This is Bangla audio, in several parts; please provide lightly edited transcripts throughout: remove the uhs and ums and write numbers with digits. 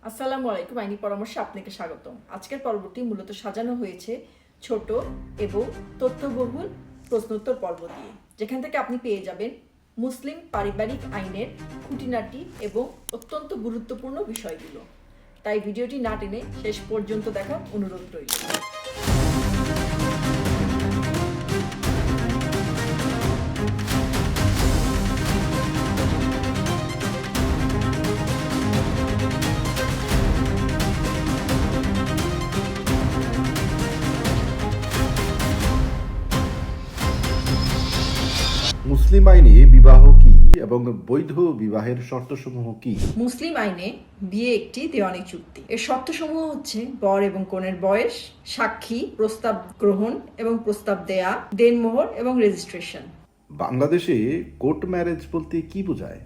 আসসালামু আলাইকুম, আইনি পরামর্শে আপনাকে স্বাগতম। আজকের পর্বটি মূলত সাজানো হয়েছে ছোট এবং তথ্যবহুল প্রশ্নোত্তর পর্ব দিয়ে, যেখান থেকে আপনি পেয়ে যাবেন মুসলিম পারিবারিক আইনের খুঁটিনাটি এবং অত্যন্ত গুরুত্বপূর্ণ বিষয়গুলো। তাই ভিডিওটি না টেনে শেষ পর্যন্ত দেখার অনুরোধ রইল। মুসলিম আইনে বিবাহ কি এবং বৈধ বিবাহের শর্তসমূহ কি? মুসলিম আইনে বিয়ে একটি দেওয়ানি চুক্তি। এর শর্তসমূহ হচ্ছে বর এবং কনের বয়স, সাক্ষী, প্রস্তাব গ্রহণ এবং প্রস্তাব দেয়া, দেনমোহর এবং রেজিস্ট্রেশন। বাংলাদেশে কোর্ট ম্যারেজ বলতে কি বোঝায়?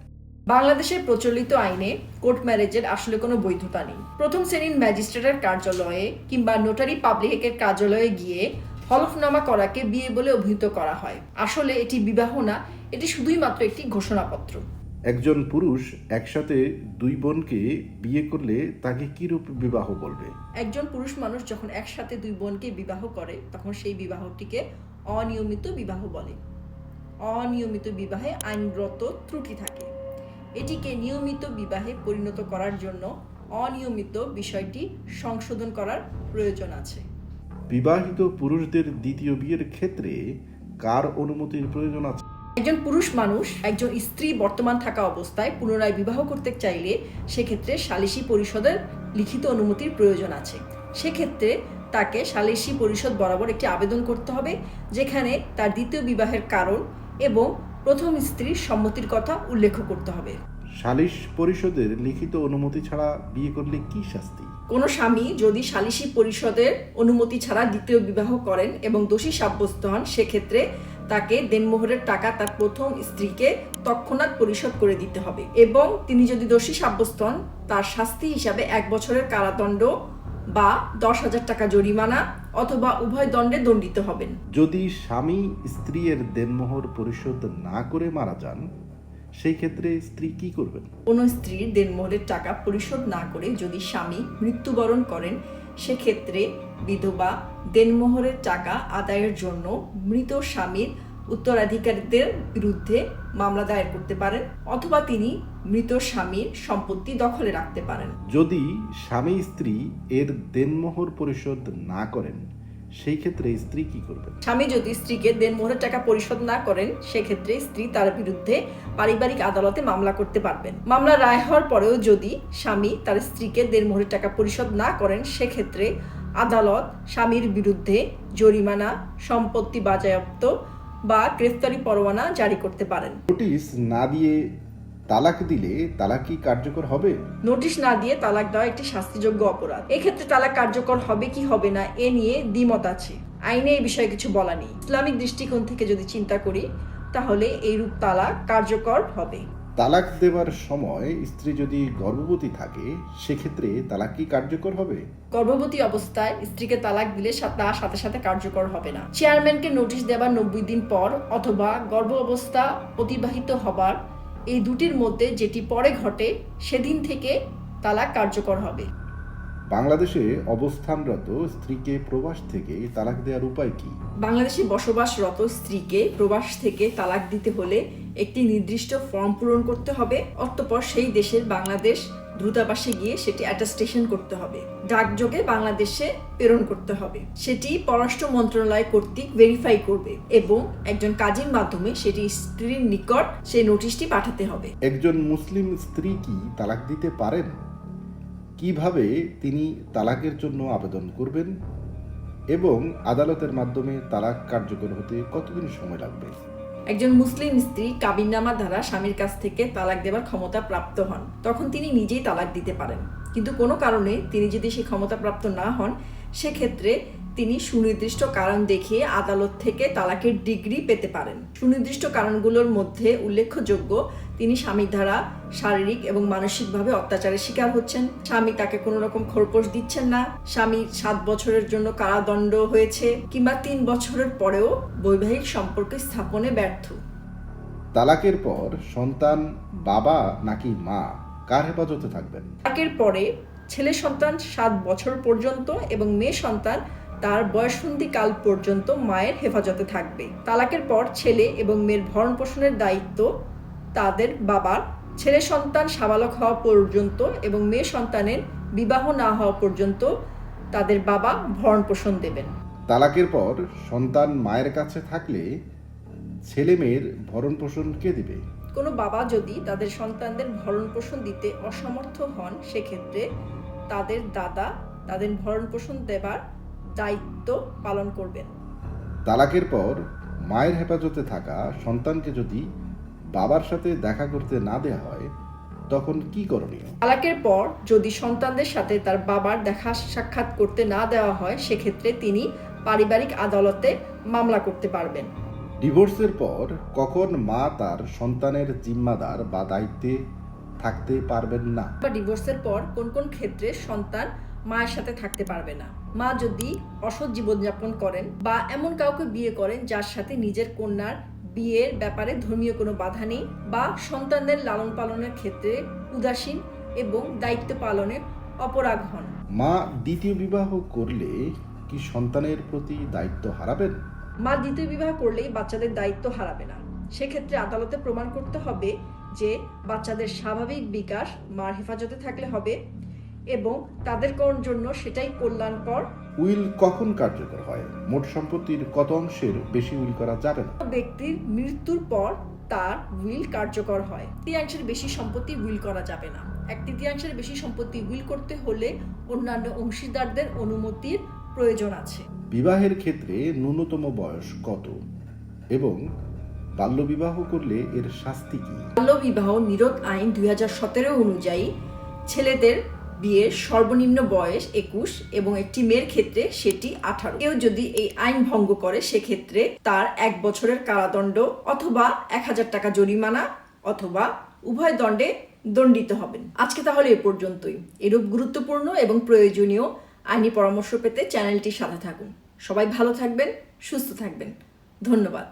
বাংলাদেশের প্রচলিত আইনে কোর্ট ম্যারেজের আসলে কোনো বৈধতা নেই। প্রথম শ্রেণীর ম্যাজিস্ট্রেটের কার্যালয়ে কিংবা নোটারি পাবলিকের কার্যালয়ে গিয়ে হলফনামা করাকে বিয়ে বলে অভিহিত করা হয়। আসলে এটি বিবাহ না, এটি শুধুই মাত্র একটি ঘোষণাপত্র। একজন পুরুষ একসাথে দুই বোনকে বিয়ে করলে তাকে কি রূপ বিবাহ বলবে? একজন পুরুষ মানুষ যখন একসাথে দুই বোনকে বিবাহ করে তখন সেই বিবাহটিকে অনিয়মিত বিবাহ বলে। অনিয়মিত বিবাহে আইনগত ত্রুটি থাকে। এটিকে নিয়মিত বিবাহে পরিণত করার জন্য অনিয়মিত বিষয়টি সংশোধন করার প্রয়োজন আছে। বিবাহিত পুরুষদের দ্বিতীয় বিয়ের ক্ষেত্রে কার অনুমতির প্রয়োজন আছে? একজন পুরুষ মানুষ একজন স্ত্রী বর্তমান থাকা অবস্থায় পুনরায় বিবাহ করতে চাইলে সেক্ষেত্রে সালিসি পরিষদের লিখিত অনুমতির প্রয়োজন আছে। সেক্ষেত্রে তাকে সালিসি পরিষদ বরাবর একটি আবেদন করতে হবে, যেখানে তার দ্বিতীয় বিবাহের কারণ এবং প্রথম স্ত্রীর সম্মতির কথা উল্লেখ করতে হবে। সালিশ পরিষদের লিখিত অনুমতি ছাড়া বিয়ে করলে কি শাস্তি? কোনো স্বামী যদি সালিসি পরিষদের অনুমতি ছাড়া দ্বিতীয় বিবাহ করেন এবং দোষী সাব্যস্ত হন, সেক্ষেত্রে তাকে দেনমোহরের টাকা তার প্রথম স্ত্রীকে তৎক্ষণাৎ পরিশোধ করে দিতে হবে এবং তিনি যদি দোষী সাব্যস্ত হন, তার শাস্তি হিসাবে 1 বছরের কারাদণ্ড বা 10,000 টাকা জরিমানা অথবা উভয় দণ্ডে দণ্ডিত হবেন। যদি স্বামী স্ত্রীর দেনমোহর পরিশোধ না করে মারা যান, সেই ক্ষেত্রে স্ত্রী কি করবেন? কোনো স্ত্রীর দেনমোহরের টাকা পরিশোধ না করে যদি স্বামী মৃত্যুবরণ করেন, সেক্ষেত্রে বিধবা দেনমোহরের টাকা আদায়ের জন্য মৃত স্বামীর উত্তরাধিকারীদের বিরুদ্ধে মামলা দায়ের করতে পারেন অথবা তিনি মৃত স্বামীর সম্পত্তি দখলে রাখতে পারেন। যদি স্বামী স্ত্রী এর দেনমোহর পরিশোধ না করেন, সেই ক্ষেত্রে স্ত্রী কি করবেন? স্বামী যদি স্ত্রীকে দেনমোহরের টাকা পরিশোধ না করেন, সেক্ষেত্রে স্ত্রী তার বিরুদ্ধে পারিবারিক আদালতে মামলা করতে পারবেন। মামলা রায় হওয়ার পরেও যদি স্বামী তার স্ত্রীকে দেনমোহরের টাকা পরিশোধ না করেন, সেক্ষেত্রে আদালত স্বামীর বিরুদ্ধে জরিমানা, সম্পত্তি বাজেয়াপ্ত বা গ্রেফতারি পরোয়ানা জারি করতে পারেন। নোটিশ না দিয়ে তালাক দিলে তালাক কি কার্যকর হবে? নোটিশ না দিয়ে তালাক দেওয়া একটি শাস্তিযোগ্য অপরাধ। এক্ষেত্রে তালাক কার্যকর হবে কি হবে না এ নিয়ে দ্বিমত আছে। আইনে এই বিষয়ে কিছু বলা নেই। ইসলামিক দৃষ্টিকোণ থেকে যদি চিন্তা করি, তাহলে এইরূপ তালাক কার্যকর হবে। তালাক দেওয়ার সময় স্ত্রী যদি গর্ভবতী থাকে, সেক্ষেত্রে তালাক কি কার্যকর হবে? গর্ভবতী অবস্থায় স্ত্রীকে তালাক দিলে তা সাথে সাথে কার্যকর হবে না। চেয়ারম্যানকে নোটিশ দেওয়ার 90 দিন পর অথবা গর্ভ অবস্থা অতিবাহিত হবার এই দুটির মধ্যে যেটি পরে ঘটে, সেদিন থেকে তালাক কার্যকর হবে। বাংলাদেশে অবস্থানরত স্ত্রীকে প্রবাস থেকে তালাক দেওয়ার উপায় কি? বাংলাদেশে বসবাসরত স্ত্রীকে প্রবাস থেকে তালাক দিতে হলে একটি নির্দিষ্ট ফর্ম পূরণ করতে হবে। অতঃপর সেই দেশের বাংলাদেশ দূতাবাসে গিয়ে সেটি অ্যাটাস্টেশন করতে হবে, ডাকযোগে বাংলাদেশে প্রেরণ করতে হবে। সেটি পররাষ্ট্র মন্ত্রণালয় কর্তৃক ভেরিফাই করবে এবং একজন কাজীর মাধ্যমে সেটি স্ত্রীর নিকট সেই নোটিশটি পাঠাতে হবে। একজন মুসলিম স্ত্রী কি তালাক দিতে পারেন? কিভাবে তিনি তালাকের জন্য আবেদন করবেন এবং আদালতের মাধ্যমে তালাক কার্যকর হতে কতদিন সময় লাগবে? একজন মুসলিম স্ত্রী কাবিননামা দ্বারা স্বামীর কাছ থেকে তালাক দেওয়ার ক্ষমতা প্রাপ্ত হন, তখন তিনি নিজেই তালাক দিতে পারেন। কিন্তু কোনো কারণে তিনি যদি সেই ক্ষমতা প্রাপ্ত না হন, সেক্ষেত্রে তিনি সুনির্দিষ্ট কারণ দেখিয়ে আদালত থেকে তালাকের ডিগ্রি পেতে পারেন। সুনির্দিষ্ট কারণগুলোর মধ্যে উল্লেখযোগ্য, তিনি স্বামীর দ্বারা শারীরিক এবং মানসিকভাবে অত্যাচারের শিকার হচ্ছেন, স্বামী তাকে কোনো রকম খোরপোশ দিচ্ছেন না, স্বামী 7 বছরের জন্য কারাদণ্ড হয়েছে, কিংবা 3 বছরের পরেও বৈবাহিক সম্পর্ক স্থাপনে ব্যর্থ। তালাকের পর সন্তান বাবা নাকি মা কার হেফাজতে থাকবেন? তালাকের পরে ছেলে সন্তান 7 বছর পর্যন্ত এবং মেয়ে সন্তান তার বয়ঃসন্ধিকাল পর্যন্ত মায়ের হেফাজতে থাকবে। তালাকের পর ছেলে এবং মেয়ের ভরণ পোষণের দায়িত্ব তাদের বাবার। ছেলে সন্তান সাবালক হওয়া পর্যন্ত এবং মেয়ে সন্তানের বিবাহ না হওয়া পর্যন্ত তাদের বাবা ভরণ পোষণ দেবেন। তালাকের পর সন্তান মায়ের কাছে থাকলে ছেলে মেয়ের ভরণ পোষণ কে দিবে? কোনো বাবা যদি তাদের সন্তানদের ভরণ পোষণ দিতে অসমর্থ হন, সেক্ষেত্রে তাদের দাদা তাদের ভরণ পোষণ দেবার দায়িত্ব পালন করবেন। তালাকের পর মায়ের হেফাজতে থাকা সন্তানকে যদি বাবার সাথে দেখা করতে না দেওয়া হয় তখন কি করণীয়? তালাকের পর যদি সন্তানদের সাথে তার বাবার দেখা সাক্ষাৎ করতে না দেওয়া হয়, সেক্ষেত্রে তিনি পারিবারিক আদালতে মামলা করতে পারবেন। ডিভোর্সের পর কখন মা তার সন্তানের জিম্মাদার বা দায়িত্বে থাকতে পারবেন না? বা ডিভোর্সের পর কোন কোন ক্ষেত্রে সন্তান মায়ের সাথে থাকতে পারবে না? মা যদি অসৎ জীবনযাপন করেন বা এমন কাউকে বিয়ে করেন যার সাথে নিজের কন্যার বিয়ের ব্যাপারে ধর্মীয় কোনো বাধা নেই, বা সন্তানদের লালন পালনের ক্ষেত্রে উদাসীন এবং দায়িত্ব পালনে অপরাগ হন। মা দ্বিতীয় বিবাহ করলে কি সন্তানের প্রতি দায়িত্ব হারাবেন? মা দ্বিতীয় বিবাহ করলেই বাচ্চাদের দায়িত্ব হারাবে না। সেক্ষেত্রে আদালতে প্রমাণ করতে হবে যে বাচ্চাদের স্বাভাবিক বিকাশ মার হেফাজতে থাকলে হবে এবং তাদের জন্য সেটাই কল্যাণকর। উইল কখন কার্যকর হয়? মোট সম্পত্তির কত অংশের বেশি উইল করা যাবে না? ব্যক্তির মৃত্যুর পর তার উইল কার্যকর হয়। 1/3 বেশি সম্পত্তি উইল করা যাবে না। 1/3 বেশি সম্পত্তি উইল করতে হলে অন্যান্য অংশীদারদের অনুমতির প্রয়োজন আছে। বিবাহের ক্ষেত্রে ন্যূনতম বয়স কত এবং বাল্যবিবাহ করলে এর শাস্তি কি? বাল্যবিবাহ নিরোধ আইন 2017 অনুযায়ী ছেলেদের বিয়ের সর্বনিম্ন বয়স 21 এবং একটি মেয়ের ক্ষেত্রে সেটি 18। কেউ যদি এই আইন ভঙ্গ করে সেক্ষেত্রে তার 1 বছরের কারাদণ্ড অথবা 1000 টাকা জরিমানা অথবা উভয় দণ্ডে দণ্ডিত হবেন। আজকে তাহলে এ পর্যন্তই। এরূপ গুরুত্বপূর্ণ এবং প্রয়োজনীয় আইনি পরামর্শ পেতে চ্যানেলটির সাথে থাকুন। সবাই ভালো থাকবেন, সুস্থ থাকবেন। ধন্যবাদ।